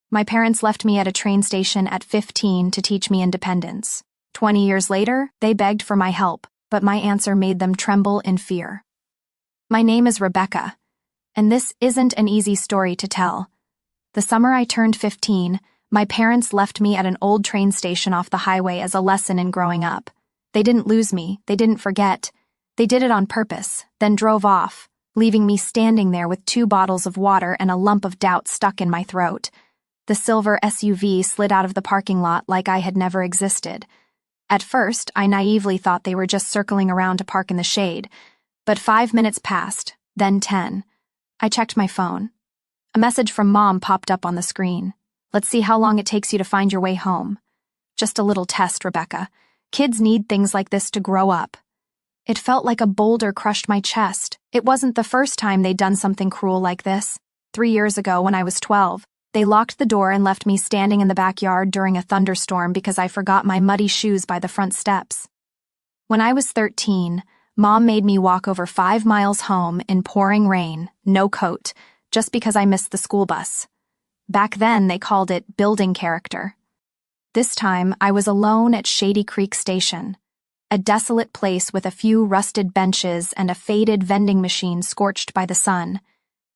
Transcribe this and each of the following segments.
My parents left me at a train station at 15 to teach me independence. 20 years later, they begged for my help, but my answer made them tremble in fear. My name is Rebecca, and this isn't an easy story to tell. The summer I turned 15, my parents left me at an old train station off the highway as a lesson in growing up. They didn't lose me, they didn't forget. They did it on purpose, then drove off, leaving me standing there with 2 bottles of water and a lump of doubt stuck in my throat. The silver SUV slid out of the parking lot like I had never existed. At first, I naively thought they were just circling around to park in the shade, but 5 minutes passed, then 10. I checked my phone. A message from Mom popped up on the screen. "Let's see how long it takes you to find your way home." Just a little test, Rebecca. Kids need things like this to grow up. It felt like a boulder crushed my chest. It wasn't the first time they'd done something cruel like this. 3 years ago, when I was 12, they locked the door and left me standing in the backyard during a thunderstorm because I forgot my muddy shoes by the front steps. When I was 13, Mom made me walk over 5 miles home in pouring rain, no coat, just because I missed the school bus. Back then, they called it building character. This time, I was alone at Shady Creek Station, a desolate place with a few rusted benches and a faded vending machine scorched by the sun.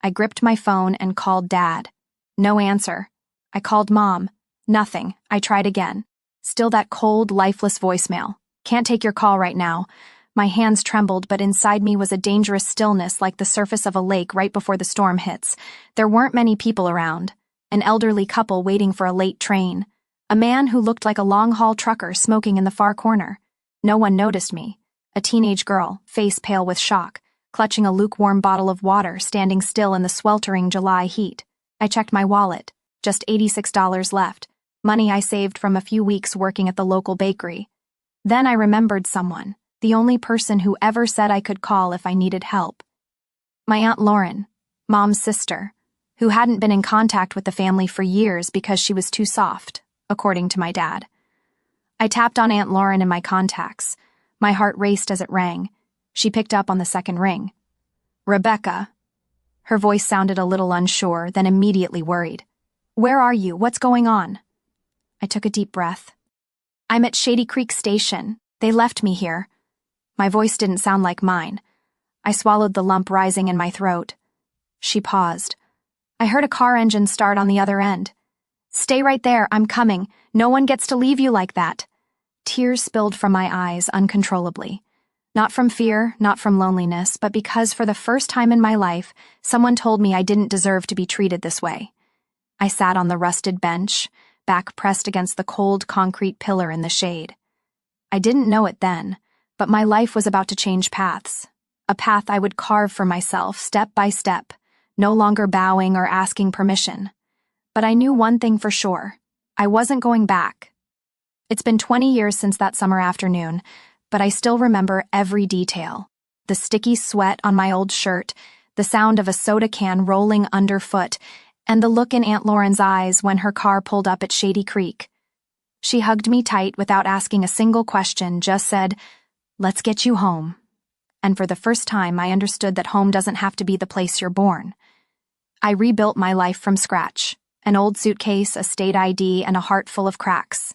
I gripped my phone and called Dad. No answer. I called Mom. Nothing. I tried again. Still that cold, lifeless voicemail. "Can't take your call right now." My hands trembled, but inside me was a dangerous stillness like the surface of a lake right before the storm hits. There weren't many people around. An elderly couple waiting for a late train. A man who looked like a long-haul trucker smoking in the far corner. No one noticed me. A teenage girl, face pale with shock, clutching a lukewarm bottle of water, standing still in the sweltering July heat. I checked my wallet. Just $86 left. Money I saved from a few weeks working at the local bakery. Then I remembered someone, the only person who ever said I could call if I needed help. My Aunt Lauren, Mom's sister, who hadn't been in contact with the family for years because she was too soft, according to my dad. I tapped on Aunt Lauren in my contacts. My heart raced as it rang. She picked up on the second ring. "Rebecca." Her voice sounded a little unsure, then immediately worried. "Where are you? What's going on?" I took a deep breath. "I'm at Shady Creek Station. They left me here." My voice didn't sound like mine. I swallowed the lump rising in my throat. She paused. "I heard a car engine start on the other end." "Stay right there, I'm coming. No one gets to leave you like that." Tears spilled from my eyes uncontrollably. Not from fear, not from loneliness, but because for the first time in my life, someone told me I didn't deserve to be treated this way. I sat on the rusted bench, back pressed against the cold concrete pillar in the shade. I didn't know it then, but my life was about to change paths. A path I would carve for myself, step by step, no longer bowing or asking permission. But I knew one thing for sure. I wasn't going back. It's been 20 years since that summer afternoon, but I still remember every detail. The sticky sweat on my old shirt, the sound of a soda can rolling underfoot, and the look in Aunt Lauren's eyes when her car pulled up at Shady Creek. She hugged me tight without asking a single question, just said, "Let's get you home." And for the first time, I understood that home doesn't have to be the place you're born. I rebuilt my life from scratch. An old suitcase, a state ID, and a heart full of cracks.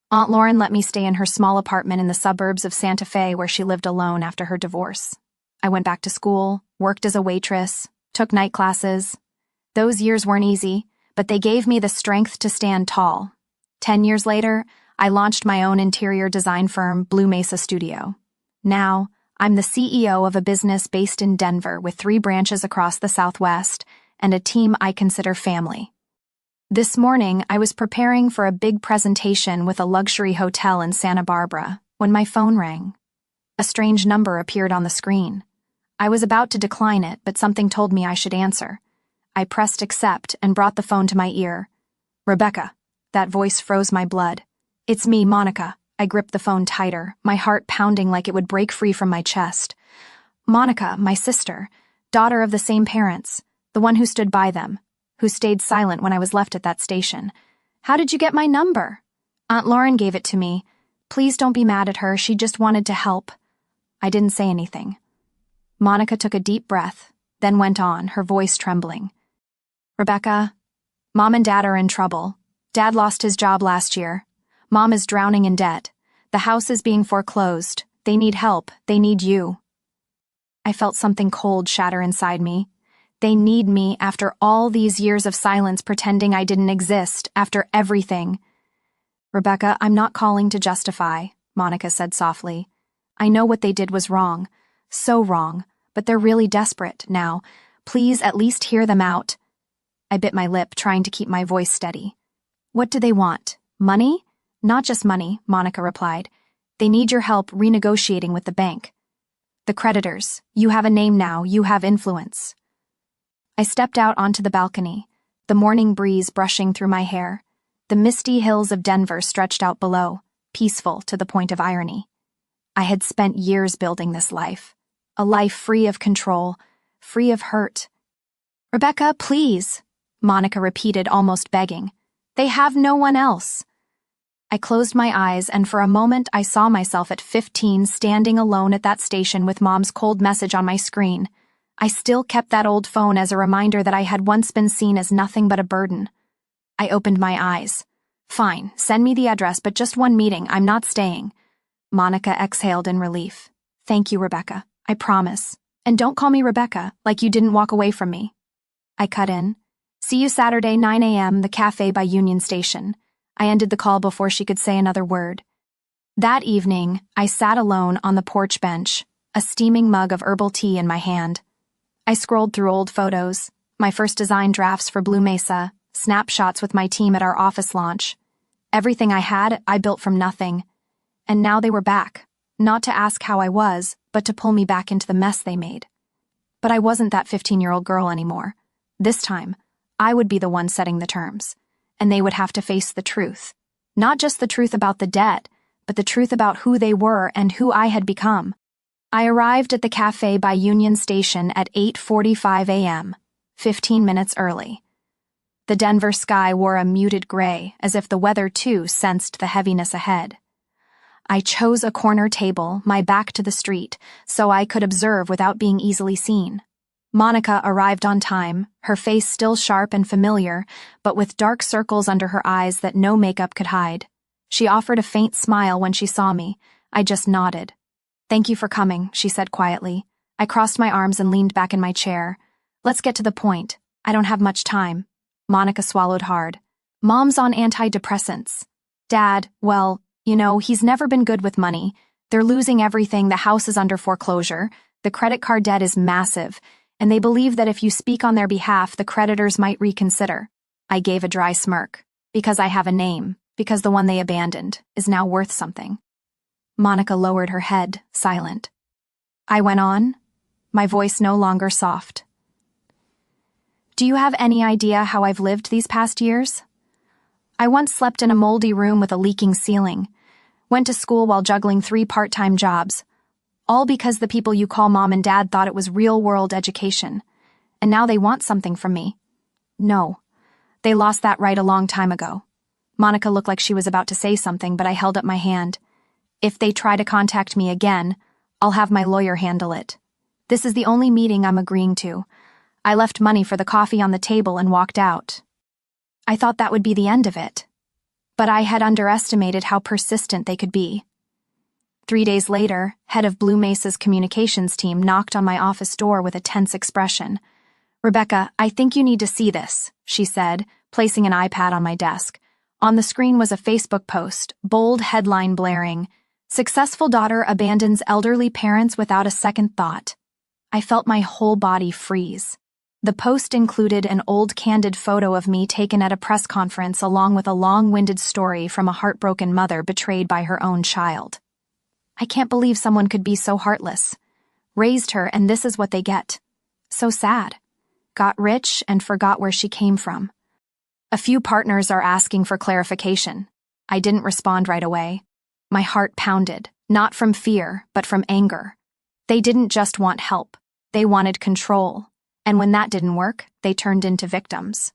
Aunt Lauren let me stay in her small apartment in the suburbs of Santa Fe where she lived alone after her divorce. I went back to school, worked as a waitress, took night classes. Those years weren't easy, but they gave me the strength to stand tall. 10 years later, I launched my own interior design firm, Blue Mesa Studio. Now, I'm the CEO of a business based in Denver with 3 branches across the Southwest and a team I consider family. This morning, I was preparing for a big presentation with a luxury hotel in Santa Barbara when my phone rang. A strange number appeared on the screen. I was about to decline it, but something told me I should answer. I pressed accept and brought the phone to my ear. "Rebecca." That voice froze my blood. "It's me, Monica." I gripped the phone tighter, my heart pounding like it would break free from my chest. Monica, my sister, daughter of the same parents, the one who stood by them, who stayed silent when I was left at that station. "How did you get my number?" "Aunt Lauren gave it to me. Please don't be mad at her, she just wanted to help." I didn't say anything. Monica took a deep breath, then went on, her voice trembling. "Rebecca, Mom and Dad are in trouble. Dad lost his job last year. Mom is drowning in debt. The house is being foreclosed. They need help. They need you. I felt something cold shatter inside me. They need me after all these years of silence pretending I didn't exist, after everything. Rebecca, I'm not calling to justify, Monica said softly. I know what they did was wrong. So wrong. But they're really desperate now. Please at least hear them out. I bit my lip, trying to keep my voice steady. What do they want? Money? Not just money, Monica replied. They need your help renegotiating with the bank. The creditors. You have a name now. You have influence. I stepped out onto the balcony, the morning breeze brushing through my hair. The misty hills of Denver stretched out below, peaceful to the point of irony. I had spent years building this life. A life free of control, free of hurt. Rebecca, please, Monica repeated, almost begging. They have no one else. I closed my eyes, and for a moment I saw myself at 15 standing alone at that station with Mom's cold message on my screen. I still kept that old phone as a reminder that I had once been seen as nothing but a burden. I opened my eyes. Fine, send me the address, but just one meeting. I'm not staying. Monica exhaled in relief. Thank you, Rebecca. I promise. And don't call me Rebecca, like you didn't walk away from me. I cut in. See you Saturday, 9 a.m., the cafe by Union Station. I ended the call before she could say another word. That evening, I sat alone on the porch bench, a steaming mug of herbal tea in my hand. I scrolled through old photos, my first design drafts for Blue Mesa, snapshots with my team at our office launch. Everything I had, I built from nothing. And now they were back, not to ask how I was, but to pull me back into the mess they made. But I wasn't that 15-year-old girl anymore. This time, I would be the one setting the terms, and they would have to face the truth. Not just the truth about the debt, but the truth about who they were and who I had become. I arrived at the cafe by Union Station at 8:45 a.m., 15 minutes early. The Denver sky wore a muted gray, as if the weather too sensed the heaviness ahead. I chose a corner table, my back to the street, so I could observe without being easily seen. Monica arrived on time, her face still sharp and familiar, but with dark circles under her eyes that no makeup could hide. She offered a faint smile when she saw me. I just nodded. Thank you for coming, she said quietly. I crossed my arms and leaned back in my chair. Let's get to the point. I don't have much time. Monica swallowed hard. Mom's on antidepressants. Dad, well, he's never been good with money. They're losing everything, the house is under foreclosure, the credit card debt is massive, and they believe that if you speak on their behalf, the creditors might reconsider. I gave a dry smirk. Because I have a name, because the one they abandoned is now worth something. Monica lowered her head, silent. I went on, my voice no longer soft. Do you have any idea how I've lived these past years? I once slept in a moldy room with a leaking ceiling, went to school while juggling 3 part-time jobs, all because the people you call Mom and Dad thought it was real-world education, and now they want something from me. No, they lost that right a long time ago. Monica looked like she was about to say something, but I held up my hand. If they try to contact me again, I'll have my lawyer handle it. This is the only meeting I'm agreeing to. I left money for the coffee on the table and walked out. I thought that would be the end of it. But I had underestimated how persistent they could be. 3 days later, head of Blue Mesa's communications team knocked on my office door with a tense expression. Rebecca, I think you need to see this, she said, placing an iPad on my desk. On the screen was a Facebook post, bold headline blaring, Successful daughter abandons elderly parents without a second thought. I felt my whole body freeze. The post included an old candid photo of me taken at a press conference along with a long-winded story from a heartbroken mother betrayed by her own child. I can't believe someone could be so heartless. Raised her and this is what they get. So sad. Got rich and forgot where she came from. A few partners are asking for clarification. I didn't respond right away. My heart pounded, not from fear, but from anger. They didn't just want help. They wanted control. And when that didn't work, they turned into victims.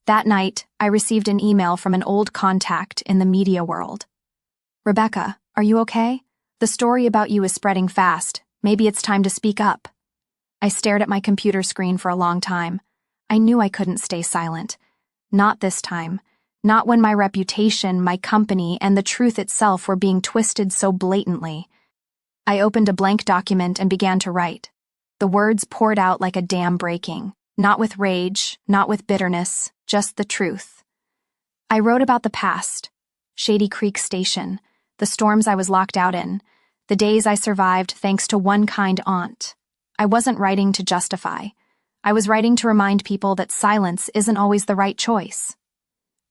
That night, I received an email from an old contact in the media world. Rebecca, are you okay? The story about you is spreading fast. Maybe it's time to speak up. I stared at my computer screen for a long time. I knew I couldn't stay silent. Not this time. Not when my reputation, my company, and the truth itself were being twisted so blatantly. I opened a blank document and began to write. The words poured out like a dam breaking, not with rage, not with bitterness, just the truth. I wrote about the past, Shady Creek Station, the storms I was locked out in, the days I survived thanks to one kind aunt. I wasn't writing to justify. I was writing to remind people that silence isn't always the right choice.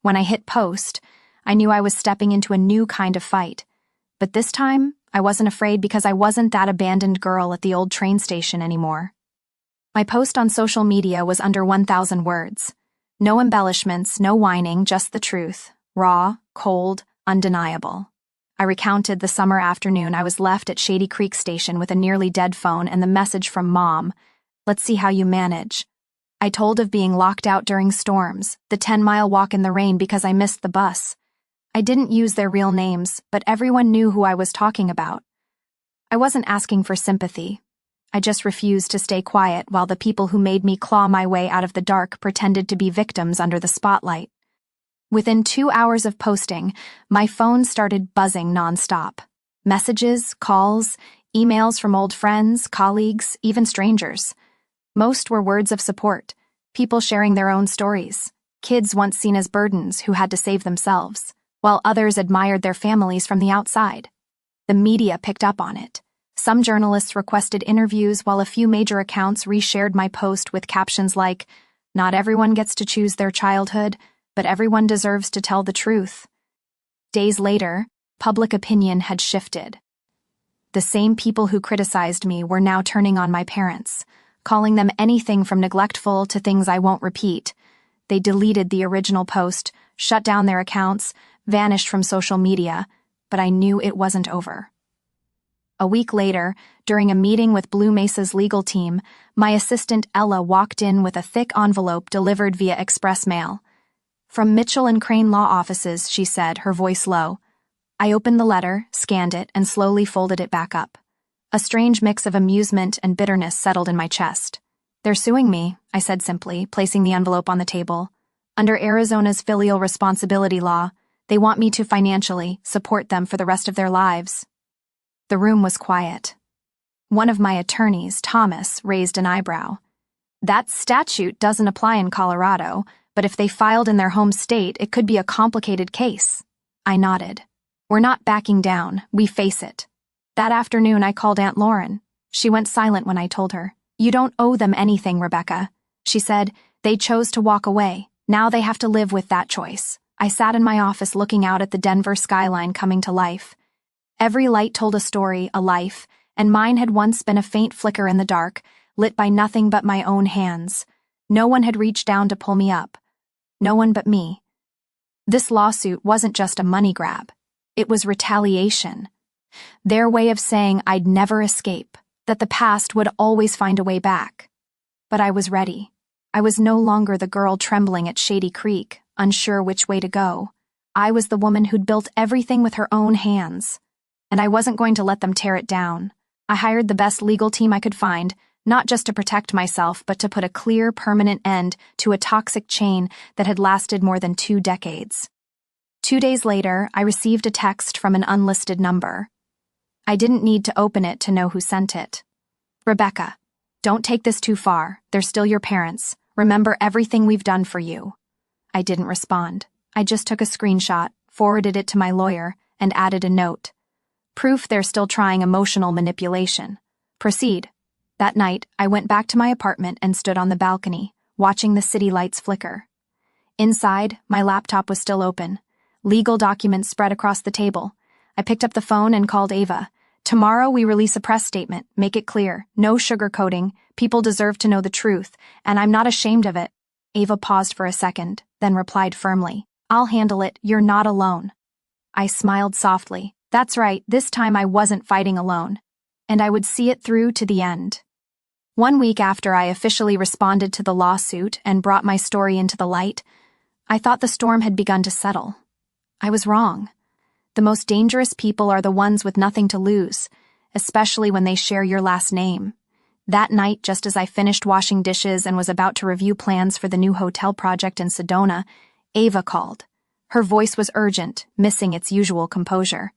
When I hit post, I knew I was stepping into a new kind of fight. But this time, I wasn't afraid because I wasn't that abandoned girl at the old train station anymore. My post on social media was under 1,000 words. No embellishments, no whining, just the truth. Raw, cold, undeniable. I recounted the summer afternoon I was left at Shady Creek Station with a nearly dead phone and the message from Mom, "Let's see how you manage." I told of being locked out during storms, the 10-mile walk in the rain because I missed the bus. I didn't use their real names, but everyone knew who I was talking about. I wasn't asking for sympathy. I just refused to stay quiet while the people who made me claw my way out of the dark pretended to be victims under the spotlight. Within 2 hours of posting, my phone started buzzing nonstop. Messages, calls, emails from old friends, colleagues, even strangers. Most were words of support, people sharing their own stories, kids once seen as burdens who had to save themselves, while others admired their families from the outside. The media picked up on it. Some journalists requested interviews while a few major accounts reshared my post with captions like, "Not everyone gets to choose their childhood, but everyone deserves to tell the truth." Days later, public opinion had shifted. The same people who criticized me were now turning on my parents, calling them anything from neglectful to things I won't repeat. They deleted the original post, shut down their accounts, vanished from social media, but I knew it wasn't over. A week later, during a meeting with Blue Mesa's legal team, my assistant Ella walked in with a thick envelope delivered via express mail. "From Mitchell and Crane Law Offices," she said, her voice low. I opened the letter, scanned it, and slowly folded it back up. A strange mix of amusement and bitterness settled in my chest. "They're suing me," I said simply, placing the envelope on the table. "Under Arizona's filial responsibility law, they want me to financially support them for the rest of their lives." The room was quiet. One of my attorneys, Thomas, raised an eyebrow. "That statute doesn't apply in Colorado, but if they filed in their home state, it could be a complicated case." I nodded. "We're not backing down. We face it." That afternoon, I called Aunt Lauren. She went silent when I told her. "You don't owe them anything, Rebecca." She said, "They chose to walk away. Now they have to live with that choice." I sat in my office looking out at the Denver skyline coming to life. Every light told a story, a life, and mine had once been a faint flicker in the dark, lit by nothing but my own hands. No one had reached down to pull me up. No one but me. This lawsuit wasn't just a money grab. It was retaliation. Their way of saying I'd never escape, that the past would always find a way back. But I was ready. I was no longer the girl trembling at Shady Creek, unsure which way to go. I was the woman who'd built everything with her own hands. And I wasn't going to let them tear it down. I hired the best legal team I could find, not just to protect myself, but to put a clear, permanent end to a toxic chain that had lasted more than 2 decades. 2 days later, I received a text from an unlisted number. I didn't need to open it to know who sent it. "Rebecca, don't take this too far. They're still your parents. Remember everything we've done for you." I didn't respond. I just took a screenshot, forwarded it to my lawyer, and added a note. Proof they're still trying emotional manipulation. Proceed. That night, I went back to my apartment and stood on the balcony, watching the city lights flicker. Inside, my laptop was still open. Legal documents spread across the table. I picked up the phone and called Ava. "Tomorrow we release a press statement. Make it clear. No sugarcoating. People deserve to know the truth, and I'm not ashamed of it." Ava paused for a second, then replied firmly. "I'll handle it. You're not alone." I smiled softly. That's right, this time I wasn't fighting alone. And I would see it through to the end. 1 week after I officially responded to the lawsuit and brought my story into the light, I thought the storm had begun to settle. I was wrong. The most dangerous people are the ones with nothing to lose, especially when they share your last name. That night, just as I finished washing dishes and was about to review plans for the new hotel project in Sedona, Ava called. Her voice was urgent, missing its usual composure.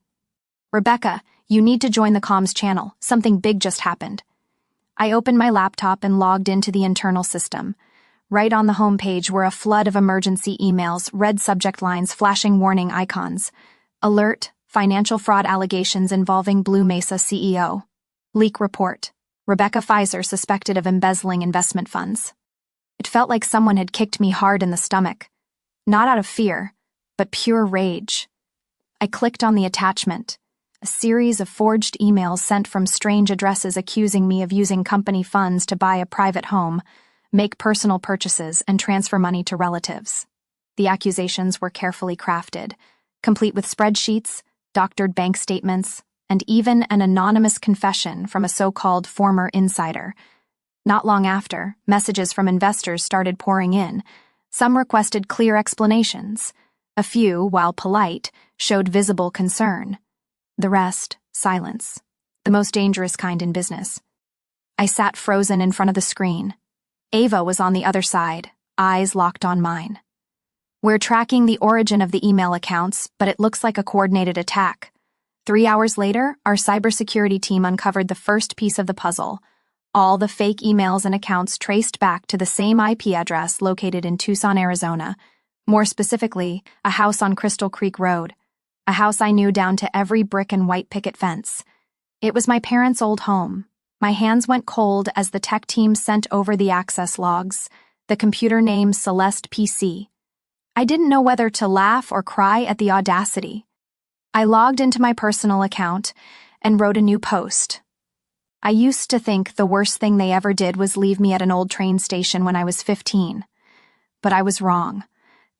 "Rebecca, you need to join the comms channel. Something big just happened." I opened my laptop and logged into the internal system. Right on the home page were a flood of emergency emails, red subject lines, flashing warning icons. Alert, financial fraud allegations involving Blue Mesa CEO. Leak report. Rebecca Pfizer suspected of embezzling investment funds. It felt like someone had kicked me hard in the stomach. Not out of fear, but pure rage. I clicked on the attachment. A series of forged emails sent from strange addresses accusing me of using company funds to buy a private home, make personal purchases, and transfer money to relatives. The accusations were carefully crafted, complete with spreadsheets, doctored bank statements, and even an anonymous confession from a so-called former insider. Not long after, messages from investors started pouring in. Some requested clear explanations. A few, while polite, showed visible concern. The rest, silence. The most dangerous kind in business. I sat frozen in front of the screen. Ava was on the other side, eyes locked on mine. "We're tracking the origin of the email accounts, but it looks like a coordinated attack." 3 hours later, our cybersecurity team uncovered the first piece of the puzzle. All the fake emails and accounts traced back to the same IP address located in Tucson, Arizona. More specifically, a house on Crystal Creek Road. A house I knew down to every brick and white picket fence. It was my parents' old home. My hands went cold as the tech team sent over the access logs, the computer name Celeste PC. I didn't know whether to laugh or cry at the audacity. I logged into my personal account and wrote a new post. I used to think the worst thing they ever did was leave me at an old train station when I was 15. But I was wrong.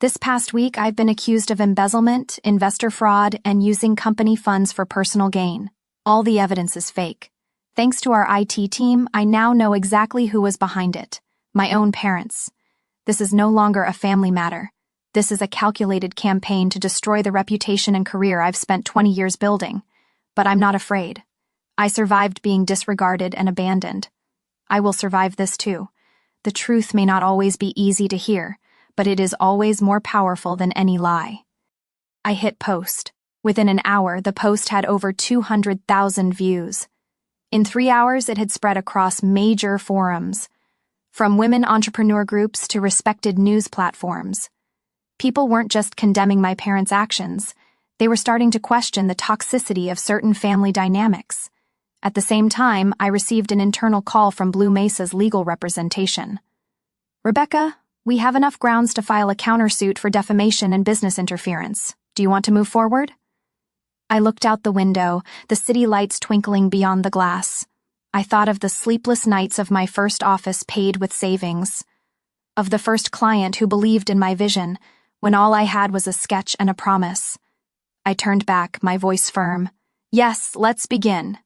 This past week, I've been accused of embezzlement, investor fraud, and using company funds for personal gain. All the evidence is fake. Thanks to our IT team, I now know exactly who was behind it. My own parents. This is no longer a family matter. This is a calculated campaign to destroy the reputation and career I've spent 20 years building. But I'm not afraid. I survived being disregarded and abandoned. I will survive this too. The truth may not always be easy to hear, but it is always more powerful than any lie. I hit post. Within an hour, the post had over 200,000 views. In 3 hours, it had spread across major forums, from women entrepreneur groups to respected news platforms. People weren't just condemning my parents' actions, they were starting to question the toxicity of certain family dynamics. At the same time, I received an internal call from Blue Mesa's legal representation. "Rebecca, we have enough grounds to file a countersuit for defamation and business interference. Do you want to move forward?" I looked out the window, the city lights twinkling beyond the glass. I thought of the sleepless nights of my first office paid with savings, of the first client who believed in my vision, when all I had was a sketch and a promise. I turned back, my voice firm. "Yes, let's begin."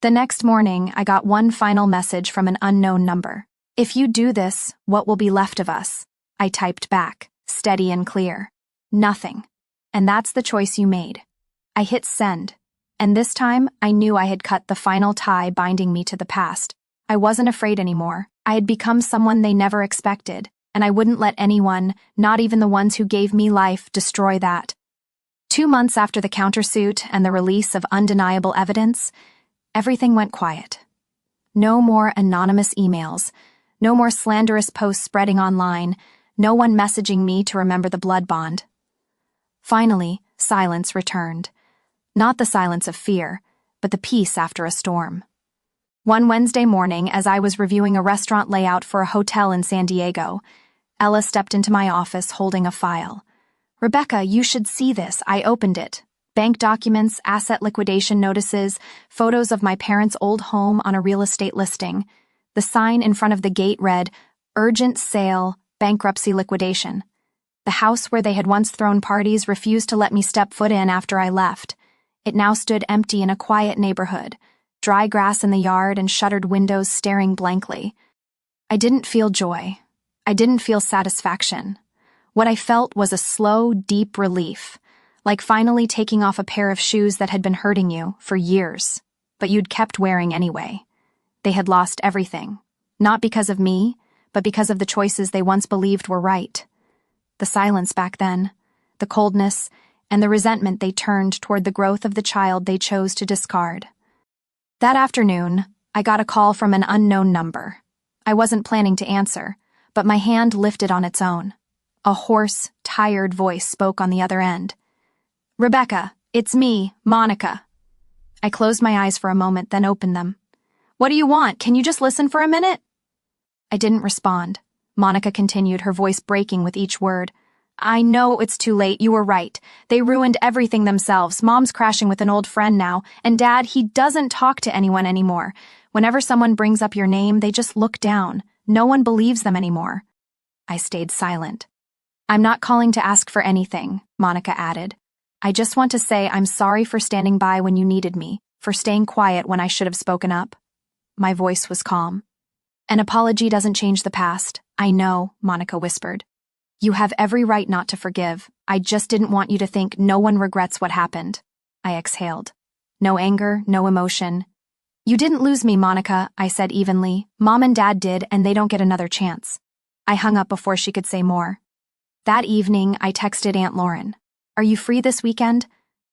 The next morning, I got one final message from an unknown number. "If you do this, what will be left of us?" I typed back, steady and clear. "Nothing. And that's the choice you made." I hit send, and this time I knew I had cut the final tie binding me to the past. I wasn't afraid anymore. I had become someone they never expected, and I wouldn't let anyone, not even the ones who gave me life, destroy that. 2 months after the countersuit and the release of undeniable evidence, everything went quiet. No more anonymous emails, no more slanderous posts spreading online, no one messaging me to remember the blood bond. Finally, silence returned. Not the silence of fear, but the peace after a storm. One Wednesday morning, as I was reviewing a restaurant layout for a hotel in San Diego, Ella stepped into my office holding a file. "Rebecca, you should see this." I opened it. Bank documents, asset liquidation notices, photos of my parents' old home on a real estate listing. The sign in front of the gate read, "Urgent sale, bankruptcy liquidation." The house where they had once thrown parties refused to let me step foot in after I left. It now stood empty in a quiet neighborhood, dry grass in the yard and shuttered windows staring blankly. I didn't feel joy. I didn't feel satisfaction. What I felt was a slow, deep relief, like finally taking off a pair of shoes that had been hurting you for years, but you'd kept wearing anyway. They had lost everything, not because of me, but because of the choices they once believed were right. The silence back then, the coldness, and the resentment they turned toward the growth of the child they chose to discard. That afternoon, I got a call from an unknown number. I wasn't planning to answer, but my hand lifted on its own. A hoarse, tired voice spoke on the other end. "Rebecca, it's me, Monica." I closed my eyes for a moment, then opened them. "What do you want? Can you just listen for a minute?" I didn't respond. Monica continued, her voice breaking with each word. "I know it's too late, you were right. They ruined everything themselves. Mom's crashing with an old friend now, and Dad, he doesn't talk to anyone anymore. Whenever someone brings up your name, they just look down. No one believes them anymore." I stayed silent. "I'm not calling to ask for anything," Monica added. "I just want to say I'm sorry for standing by when you needed me, for staying quiet when I should have spoken up." My voice was calm. "An apology doesn't change the past. I know," Monica whispered. "You have every right not to forgive. I just didn't want you to think no one regrets what happened." I exhaled. No anger, no emotion. "You didn't lose me, Monica," I said evenly. "Mom and Dad did, and they don't get another chance." I hung up before she could say more. That evening, I texted Aunt Lauren. "Are you free this weekend?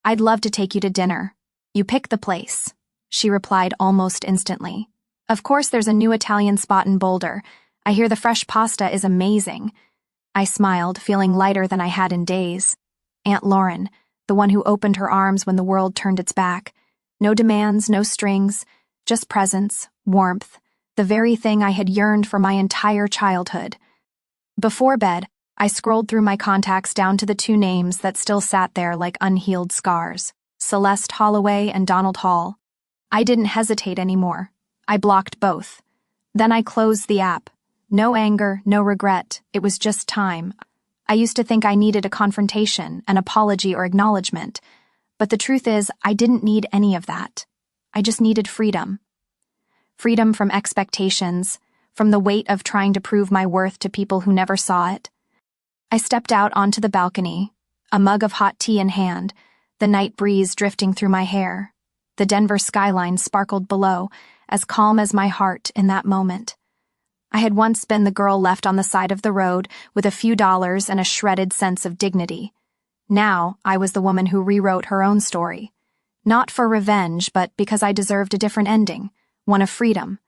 I'd love to take you to dinner. You pick the place." She replied almost instantly. "Of course, there's a new Italian spot in Boulder. I hear the fresh pasta is amazing." I smiled, feeling lighter than I had in days. Aunt Lauren, the one who opened her arms when the world turned its back. No demands, no strings, just presence, warmth, the very thing I had yearned for my entire childhood. Before bed, I scrolled through my contacts down to the two names that still sat there like unhealed scars, Celeste Holloway and Donald Hall. I didn't hesitate anymore. I blocked both. Then I closed the app. No anger, no regret, it was just time. I used to think I needed a confrontation, an apology or acknowledgement, but the truth is I didn't need any of that. I just needed freedom. Freedom from expectations, from the weight of trying to prove my worth to people who never saw it. I stepped out onto the balcony, a mug of hot tea in hand, the night breeze drifting through my hair. The Denver skyline sparkled below, as calm as my heart in that moment. I had once been the girl left on the side of the road with a few dollars and a shredded sense of dignity. Now I was the woman who rewrote her own story. Not for revenge, but because I deserved a different ending, one of freedom.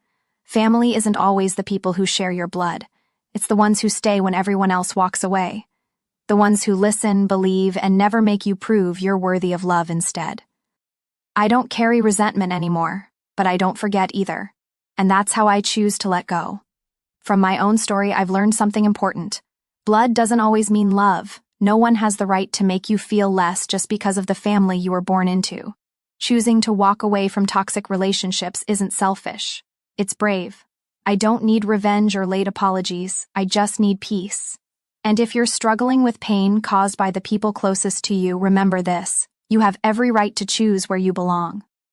Family isn't always the people who share your blood. It's the ones who stay when everyone else walks away. The ones who listen, believe, and never make you prove you're worthy of love instead. I don't carry resentment anymore, but I don't forget either. And that's how I choose to let go. From my own story, I've learned something important. Blood doesn't always mean love. No one has the right to make you feel less just because of the family you were born into. Choosing to walk away from toxic relationships isn't selfish. It's brave. I don't need revenge or late apologies. I just need peace. And if you're struggling with pain caused by the people closest to you, remember this. You have every right to choose where you belong.